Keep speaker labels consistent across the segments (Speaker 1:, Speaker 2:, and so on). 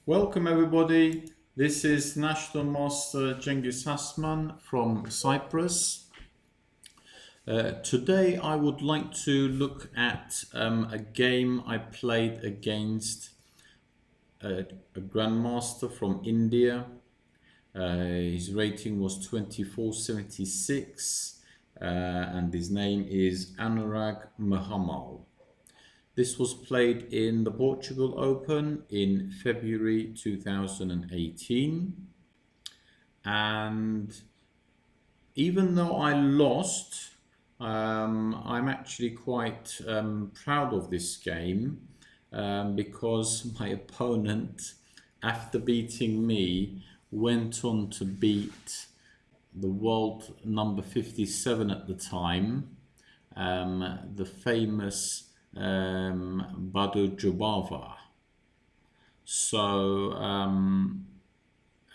Speaker 1: Welcome everybody. This is National Master Cengiz Hasman from Cyprus. Today I would like to look at a game I played against a Grandmaster from India. His rating was 2476 and his name is Anurag Mhamal. This was played in the Portugal Open in February 2018. And even though I lost, I'm actually quite proud of this game because my opponent, after beating me, went on to beat the world number 57 at the time, the famous Badu Jubava. So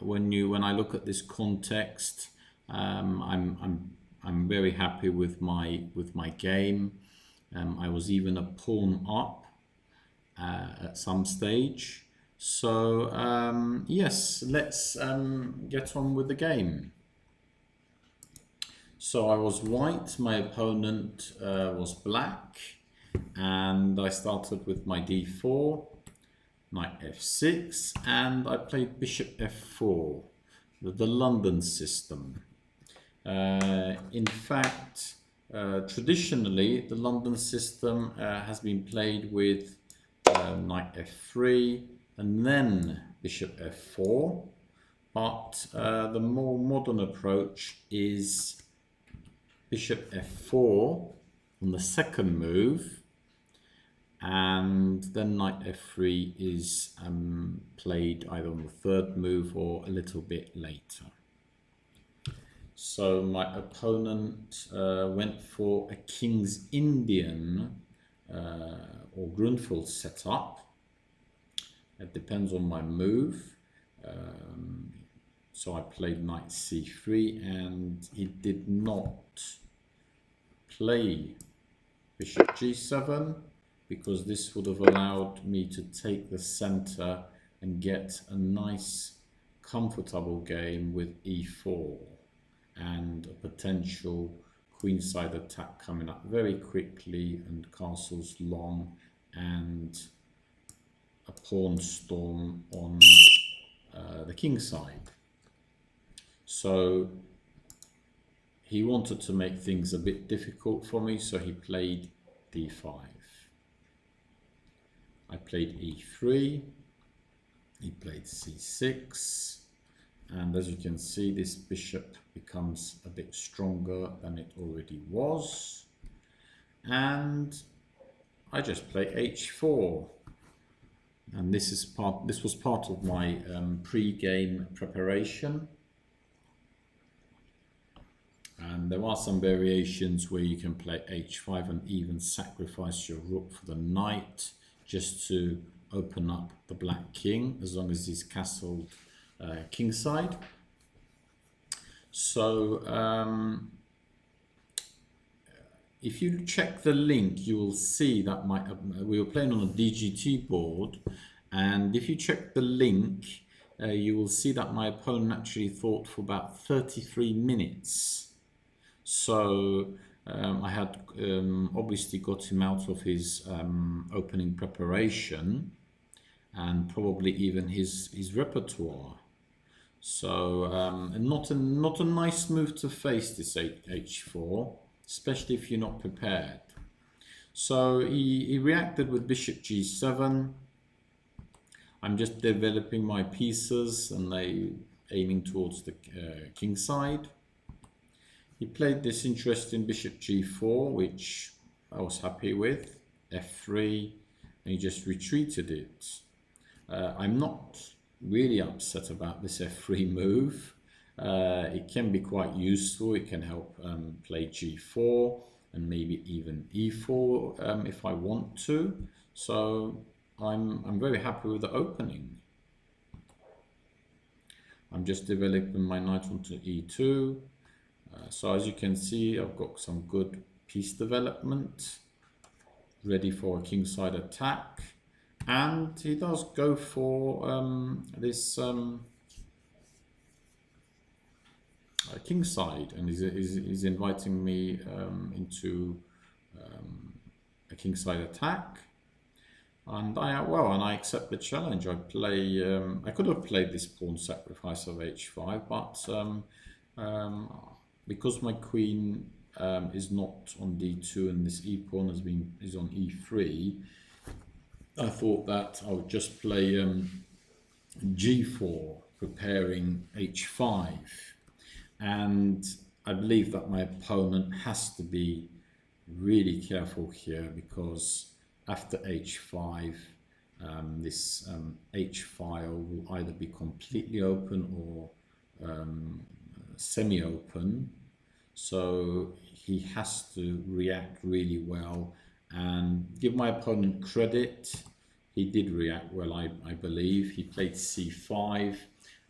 Speaker 1: when I look at this context, I'm very happy with my game. I was even a pawn up at some stage. So yes, let's get on with the game. So I was white, my opponent was black, and I started with my d4, knight f6, and I played bishop f4, the London system. In fact, traditionally, the London system has been played with knight f3 and then bishop f4, but the more modern approach is bishop f4 on the second move, and then knight f3 is played either on the third move or a little bit later. So my opponent went for a King's Indian or Grundfeld setup. It depends on my move. So I played knight c3, and he did not play bishop g7 because this would have allowed me to take the center and get a nice comfortable game with e4 and a potential queenside attack coming up very quickly, and castles long, and a pawn storm on the king side. So he wanted to make things a bit difficult for me, so he played d5. I played e3, he played c6, and as you can see, this bishop becomes a bit stronger than it already was, and I just play h4. And this was part of my pre-game preparation. And there are some variations where you can play h5 and even sacrifice your rook for the knight just to open up the black king, as long as he's castled kingside. So if you check the link, you will see that we were playing on a DGT board, and if you check the link, you will see that my opponent actually thought for about 33 minutes. So I had obviously got him out of his opening preparation and probably even his repertoire. So not a nice move to face, this h4, especially if you're not prepared. So he reacted with bishop g7. I'm just developing my pieces and aiming towards the king side. He played this interesting bishop g4, which I was happy with, f3, and he just retreated it. I'm not really upset about this f3 move. It can be quite useful. It can help play g4 and maybe even e4 if I want to. So I'm very happy with the opening. I'm just developing my knight onto e2. So as you can see, I've got some good piece development ready for a kingside attack. And he does go for this kingside, and he's inviting me into a kingside attack. And I accept the challenge. I could have played this pawn sacrifice of h5, but because my queen is not on d2 and this e pawn is on e3, I thought that I would just play g4, preparing h5, and I believe that my opponent has to be really careful here, because after h5 this h file will either be completely open or semi-open, so he has to react really well. And give my opponent credit, he did react well. I believe he played c5,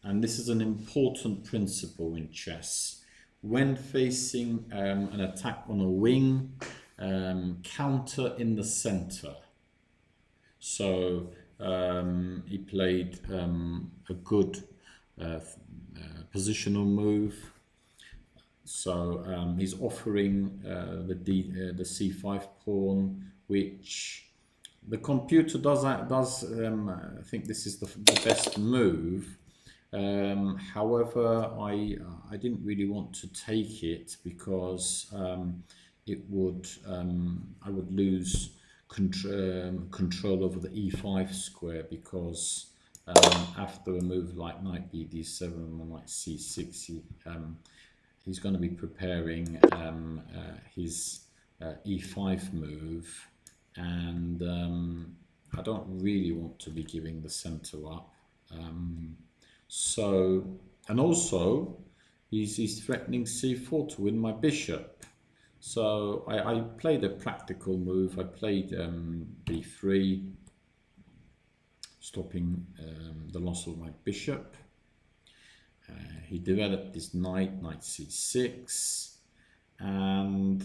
Speaker 1: and this is an important principle in chess. When facing an attack on a wing, counter in the center. So he played a good positional move. So he's offering the c5 pawn, which the computer does think this is the best move. However, I didn't really want to take it, because I would lose control over the e5 square, because after a move like knight d7 or knight c6, he's going to be preparing his e5 move, and I don't really want to be giving the center up. And also he's threatening c4 to win my bishop. So I played a practical move. I played b3, stopping the loss of my bishop. He developed this knight c6, and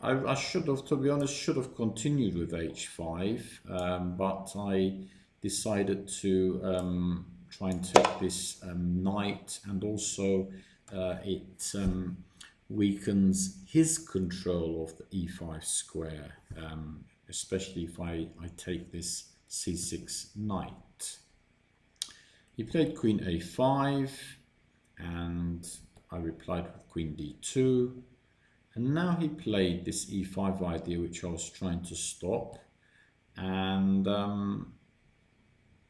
Speaker 1: I should have, to be honest, should have continued with h5, but I decided to try and take this knight, and also it weakens his control of the e5 square, especially if I take this c6 knight. He played queen a5, and I replied with queen d2, and now he played this e5 idea, which I was trying to stop, and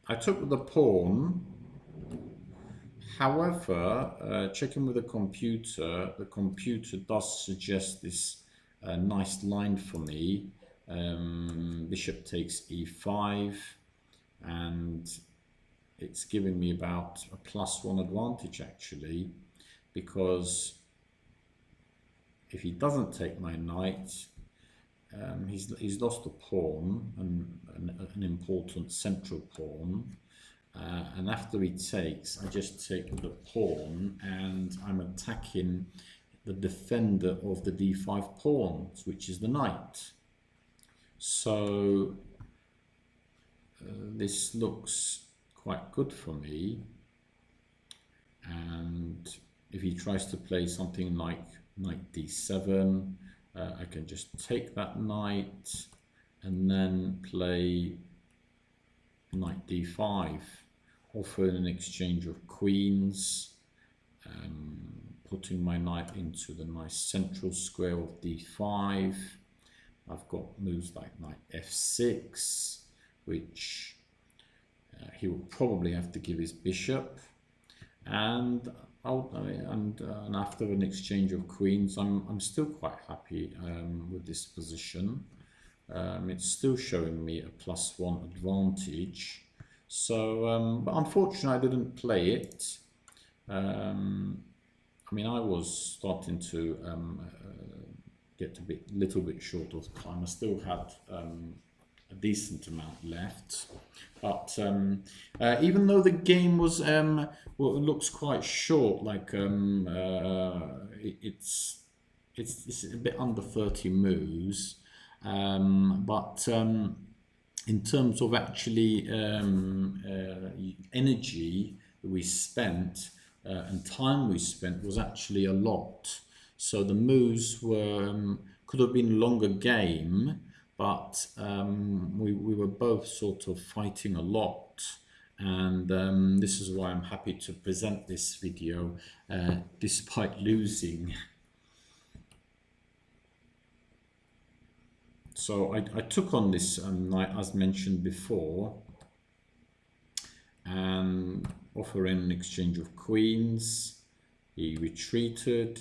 Speaker 1: I took the pawn. However, checking with the computer does suggest this nice line for me. Bishop takes e5, and it's giving me about a +1 advantage, actually, because if he doesn't take my knight, he's lost a pawn, an important central pawn. And after he takes, I just take the pawn, and I'm attacking the defender of the d5 pawns, which is the knight. So this looks quite good for me. And if he tries to play something like knight d7, I can just take that knight and then play knight d5, offering an exchange of queens, putting my knight into the nice central square of d5. I've got moves like knight f6, which he will probably have to give his bishop, and after an exchange of queens, I'm still quite happy with this position. It's still showing me a +1 advantage. So, but unfortunately, I didn't play it. I mean, I was starting to get a little bit short of time. I still had a decent amount left, but even though the game was well, it looks quite short, like it's a bit under 30 moves, but in terms of actually energy we spent and time we spent was actually a lot. So the moves were could have been a longer game, but we were both sort of fighting a lot. And this is why I'm happy to present this video despite losing. So I took on this knight as mentioned before, and offering an exchange of queens. He retreated,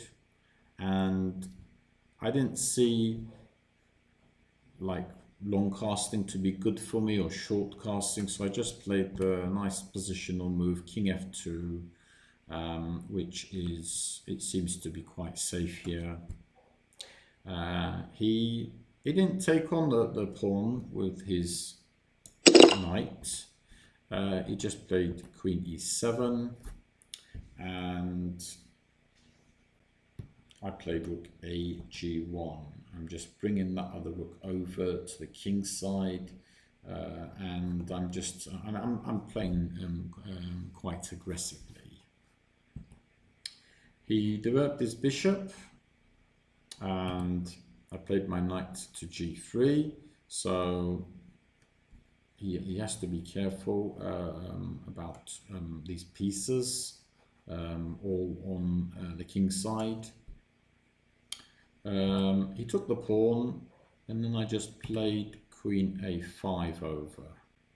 Speaker 1: and I didn't see like long casting to be good for me or short casting, so I just played the nice positional move King F2, which is, it seems to be quite safe here. He didn't take on the pawn with his knight. He just played Queen E7, and I played Rook A G1. I'm just bringing that other rook over to the king side, and I'm playing quite aggressively. He developed his bishop, and I played my knight to G3. So he has to be careful about these pieces, all on the king side. He took the pawn, and then I just played Queen A5 over,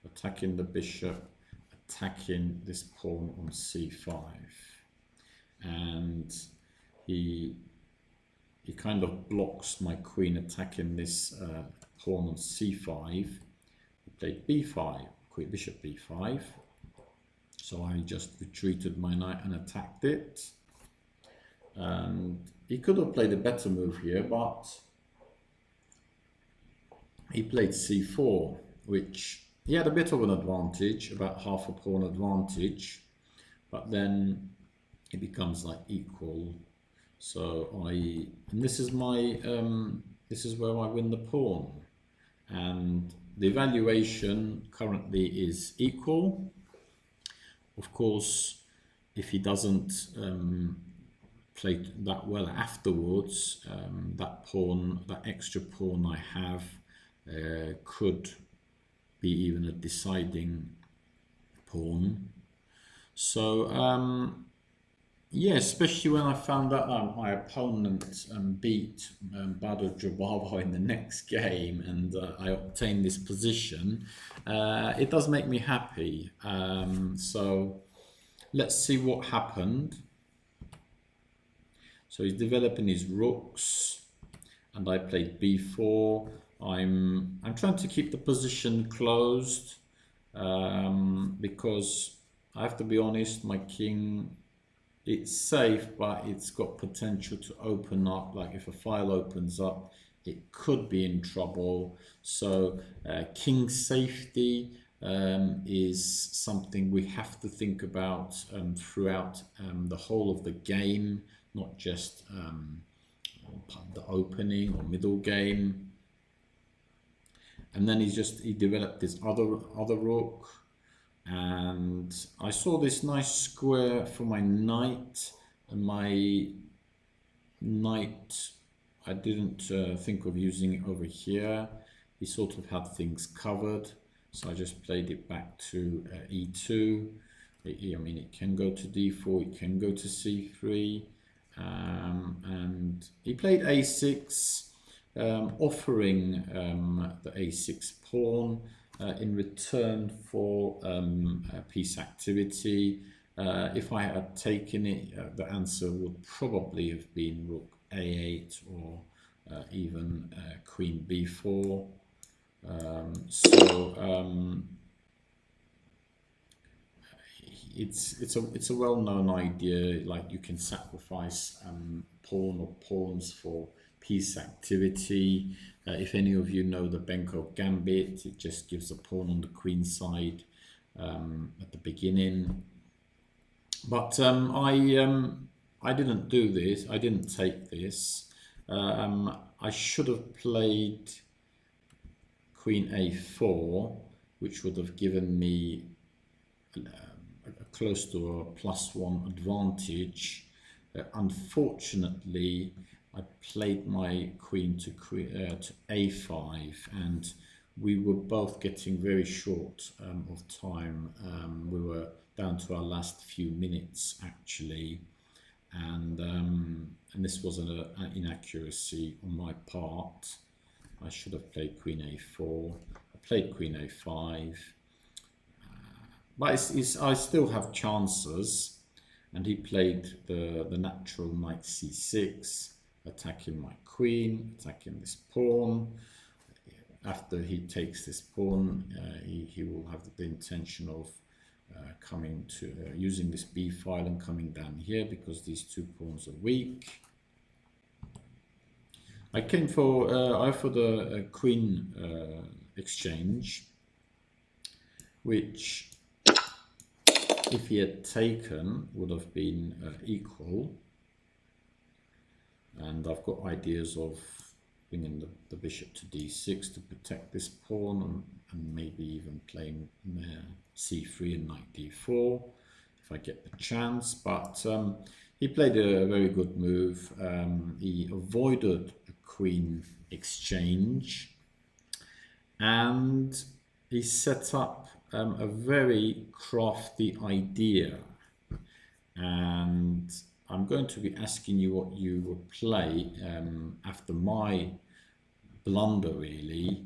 Speaker 1: attacking the bishop, attacking this pawn on C5. And he kind of blocks my queen attacking this pawn on C5. He played B5, Queen bishop B5. So I just retreated my knight and attacked it. And he could have played a better move here, but he played C4, which he had a bit of an advantage, about half a pawn advantage, but then it becomes like equal. So and this is my this is where I win the pawn, and the evaluation currently is equal. Of course, if he doesn't play that well afterwards, that pawn, that extra pawn I have, could be even a deciding pawn. So yeah, especially when I found out my opponent beat Badr Jabava in the next game, and I obtained this position, it does make me happy. So let's see what happened. So he's developing his rooks, and I played B4. I'm trying to keep the position closed because I have to be honest, my king, it's safe, but it's got potential to open up. Like if a file opens up, it could be in trouble. So king safety is something we have to think about throughout the whole of the game, not just the opening or middle game. And then he developed this other rook, and I saw this nice square for my knight, and my knight, I didn't think of using it over here. He sort of had things covered, so I just played it back to E2. I mean, it can go to D4, it can go to C3, and he played A6, offering the A6 pawn in return for piece activity. If I had taken it, the answer would probably have been Rook A8 or even Queen B4. It's a well-known idea. Like you can sacrifice pawn or pawns for piece activity. If any of you know the Benko Gambit, it just gives a pawn on the queen side at the beginning. But I didn't do this. I didn't take this. I should have played queen a4, which would have given me close to a +1 advantage. Unfortunately, I played my queen to a5, and we were both getting very short of time. We were down to our last few minutes actually, and this was an inaccuracy on my part. I should have played queen a4. I played queen a5, but I still have chances. And he played the natural knight c6, attacking my queen, attacking this pawn. After he takes this pawn, he will have the intention of coming to using this b file and coming down here, because these two pawns are weak. I came for a queen exchange, which, if he had taken, would have been equal. And I've got ideas of bringing the bishop to d6 to protect this pawn, and maybe even playing c3 and knight d4 if I get the chance. But he played a very good move. He avoided a queen exchange, and he set up a very crafty idea, and I'm going to be asking you what you will play after my blunder, really.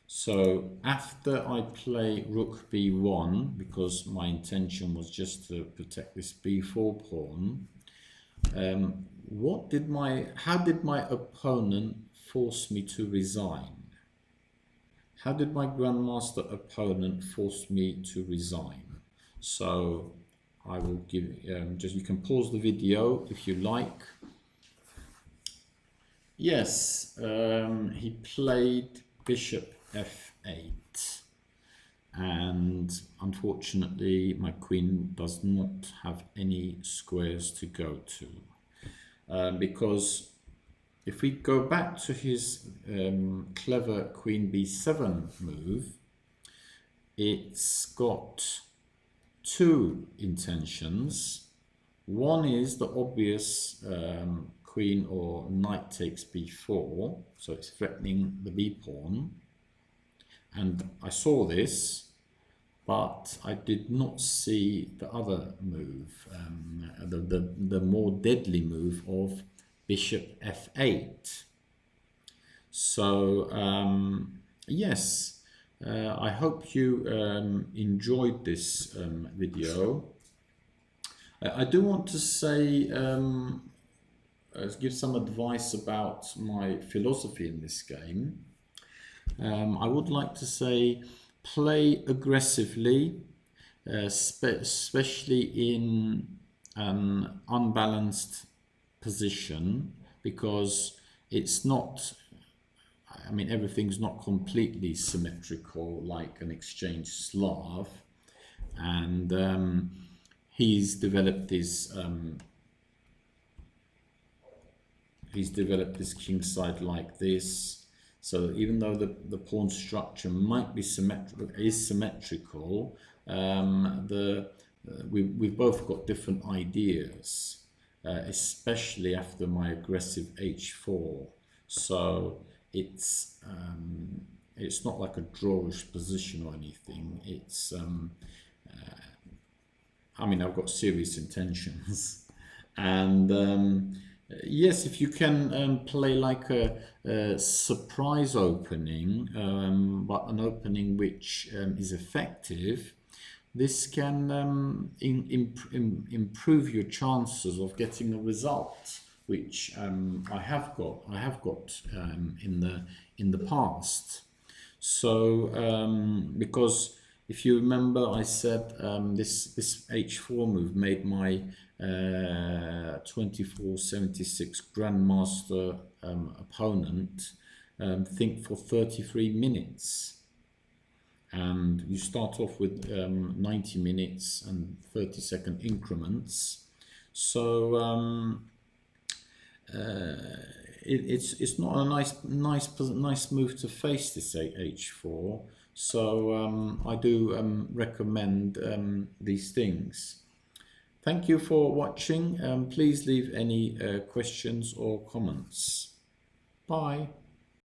Speaker 1: So after I play rook b1, because my intention was just to protect this b4 pawn, how did my opponent force me to resign? How did my Grandmaster opponent force me to resign? So I will give, you can pause the video if you like. Yes, he played bishop f8, and unfortunately my queen does not have any squares to go to, because if we go back to his clever queen b7 move, it's got two intentions. One is the obvious queen or knight takes b4, so it's threatening the b pawn. And I saw this, but I did not see the other move, the more deadly move of bishop f8. So yes, I hope you enjoyed this video. I do want to say, give some advice about my philosophy in this game. I would like to say, play aggressively, especially in an unbalanced position, because it's not, I mean, everything's not completely symmetrical like an exchange Slav, and he's developed this king side like this. So even though the pawn structure might be symmetrical, we've both got different ideas, especially after my aggressive h4. So it's not like a drawish position or anything. It's I mean, I've got serious intentions, and yes, if you can play like a surprise opening, but an opening which is effective, this can improve your chances of getting a result, which I have got in the past. So because if you remember, I said this h4 move made my 2476 Grandmaster opponent think for 33 minutes. And you start off with 90 minutes and 30-second increments. So it's not a nice move to face this h4. So I do recommend these things. Thank you for watching. Please leave any questions or comments. Bye.